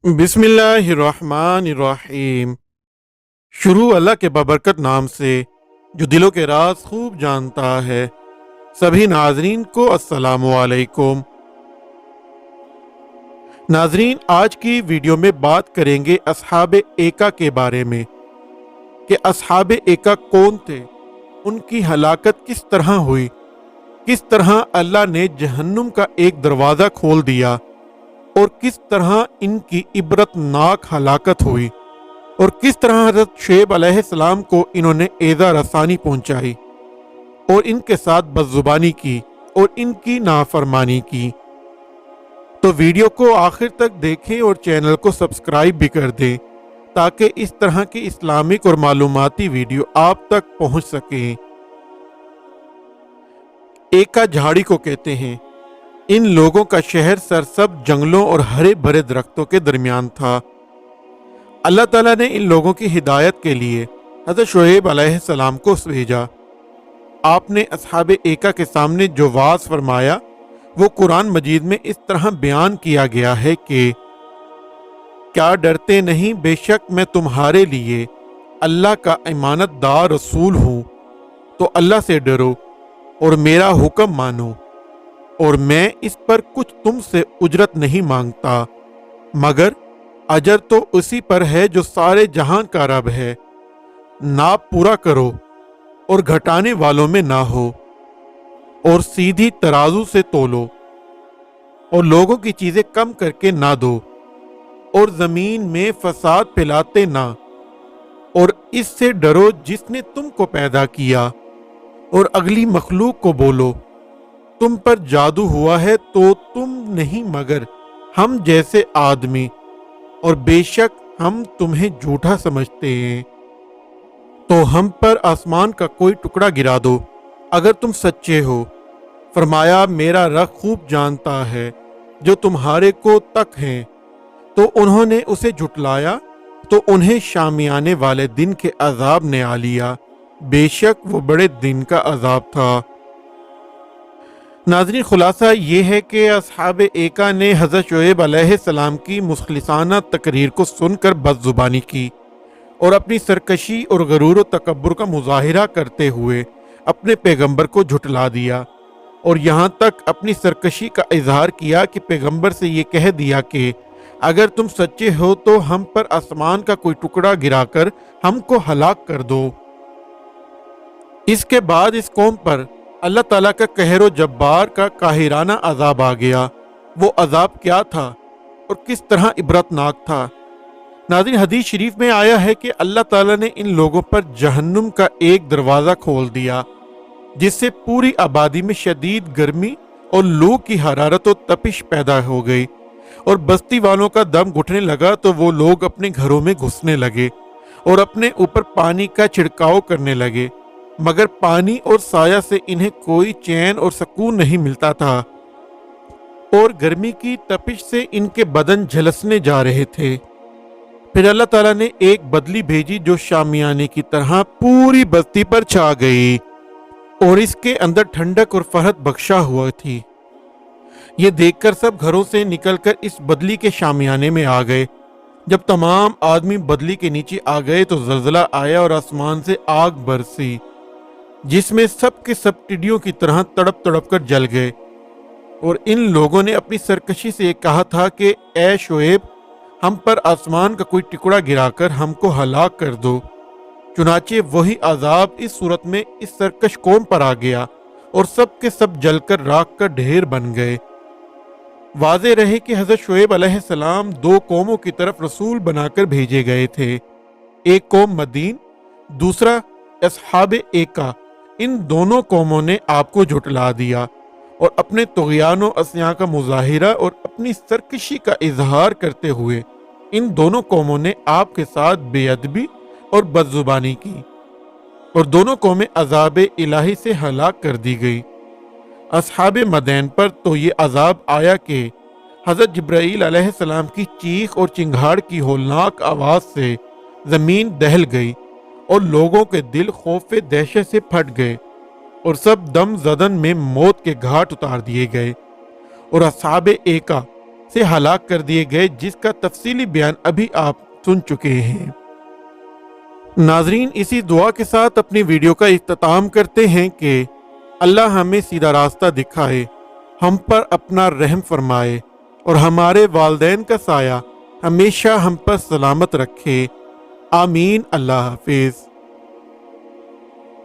बिस्मिल्लाहिर्रहमानिर्रहीम। शुरू अल्लाह के बबरकत नाम से जो दिलों के राज खूब जानता है। सभी नाजरीन को अस्सलामु अलैकुम। नाजरीन, आज की वीडियो में बात करेंगे अस्हाबे एका के बारे में कि अस्हाबे एका कौन थे, उनकी हलाकत किस तरह हुई, किस तरह अल्लाह ने जहन्नुम का एक दरवाज़ा खोल दिया और किस तरह इनकी इबरतनाक हलाकत हुई और किस तरह हज़रत शुएब अलैहिस्सलाम को इन्होंने एज़ा रसानी पहुंचाई और इनके साथ बदजुबानी की और इनकी नाफरमानी की। तो वीडियो को आखिर तक देखें और चैनल को सब्सक्राइब भी कर दें ताकि इस तरह की इस्लामिक और मालूमाती वीडियो आप तक पहुंच सकें। एका झाड़ी को कहते हैं। इन लोगों का शहर सरसब्ज जंगलों और हरे भरे दरख्तों के दरमियान था। अल्लाह ताला ने इन लोगों की हिदायत के लिए हज़रत शुएब अलैहिस्सलाम को भेजा। आपने अस्हाबे एका के सामने जो वाज फरमाया वो कुरान मजीद में इस तरह बयान किया गया है कि क्या डरते नहीं, बेशक मैं तुम्हारे लिए अल्लाह का इमानतदार रसूल हूँ, तो अल्लाह से डरो और मेरा हुक्म मानो, और मैं इस पर कुछ तुमसे उजरत नहीं मांगता, मगर अजर तो उसी पर है जो सारे जहान का रब है। नाप पूरा करो और घटाने वालों में ना हो, और सीधी तराजू से तोलो, और लोगों की चीजें कम करके ना दो, और जमीन में फसाद फैलाते ना, और इससे डरो जिसने तुमको पैदा किया, और अगली मखलूक को बोलो तुम पर जादू हुआ है तो तुम नहीं मगर हम जैसे आदमी, और बेशक हम तुम्हें झूठा समझते हैं, तो हम पर आसमान का कोई टुकड़ा गिरा दो अगर तुम सच्चे हो। फरमाया मेरा रब खूब जानता है जो तुम्हारे को तक हैं। तो उन्होंने उसे झुटलाया तो उन्हें शामियाने वाले दिन के अजाब ने आ लिया, बेशक वो बड़े दिन का अजाब था। नाज़रीन, खुलासा ये है कि अस्हाबे एका ने हज़रत शुएब अलैहिस्सलाम की मुखलिसाना तकरीर को सुनकर बदजुबानी की और अपनी सरकशी और गरूर व तकब्बुर का मुजाहिरा करते हुए अपने पैगंबर को झुटला दिया, और यहाँ तक अपनी सरकशी का इजहार किया कि पैगंबर से ये कह दिया कि अगर तुम सच्चे हो तो हम पर आसमान का कोई टुकड़ा गिराकर हमको हलाक कर दो। इसके बाद इस कौम पर अल्लाह ताला का कहरो जब्बार का काहिराना अजाब आ गया। वो अजाब क्या था और किस तरह इबरतनाक था। नाज़रीन, हदीस शरीफ में आया है कि अल्लाह ताला ने इन लोगों पर जहन्नुम का एक दरवाज़ा खोल दिया, जिससे पूरी आबादी में शदीद गर्मी और लू की हरारत और तपिश पैदा हो गई, और बस्ती वालों का दम घुटने लगा तो वो लोग अपने घरों में घुसने लगे और अपने ऊपर पानी का छिड़काव करने लगे, मगर पानी और साया से इन्हें कोई चैन और सुकून नहीं मिलता था, और गर्मी की तपिश से इनके बदन झलसने जा रहे थे। फिर अल्लाह ताला ने एक बदली भेजी जो शामियाने की तरह पूरी बस्ती पर छा गई और इसके अंदर ठंडक और फरहत बख्शा हुआ थी। ये देखकर सब घरों से निकलकर इस बदली के शामियाने में आ गए। जब तमाम आदमी बदली के नीचे आ गए तो जलजला आया और आसमान से आग बरसी, जिसमें सब के सब टिड्डियों की तरह तड़प तड़प कर जल गए। और इन लोगों ने अपनी सरकशी से कहा था कि ए शुएब, हम पर आसमान का कोई टुकड़ा गिराकर हमको हलाक कर दो। चुनाचे वही अजाब इस सूरत में इस सरकश कौम पर आ गया और सब के सब जलकर राख का ढेर बन गए। वाज़े रहे कि हज़रत शुएब अलैहिस्सलाम दो कौमों की तरफ रसूल बनाकर भेजे गए थे, एक कौम मदीन, दूसरा अस्हाबे एका। इन दोनों कौमों ने आपको झुटला दिया और अपने तुग़यान व अस्यां का मुजाहिरा और अपनी सरकशी का इजहार करते हुए इन दोनों कौमों ने आपके साथ बेअदबी और बदजुबानी की, और दोनों कौमें अजाब इलाही से हलाक कर दी गई। अस्हाबे मदैन पर तो ये अजाब आया कि हज़रत जिब्राईल अलैहिस्सलाम की चीख और चिंगाड़ की होलनाक आवाज़ से ज़मीन दहल गई और लोगों के दिल खौफ दहशत से फट गए और सब दम जदन में मौत के घाट उतार दिए गए। और अस्हाबे एका سے ہلاک کر دیے گئے، جس کا تفصیلی بیان ابھی آپ سن چکے ہیں۔ ناظرین، اسی دعا کے ساتھ اپنی ویڈیو کا اختتام کرتے ہیں کہ اللہ ہمیں سیدھا راستہ دکھائے، ہم پر اپنا رحم فرمائے اور ہمارے والدین کا سایہ ہمیشہ ہم پر سلامت رکھے۔ آمین۔ اللہ حافظ۔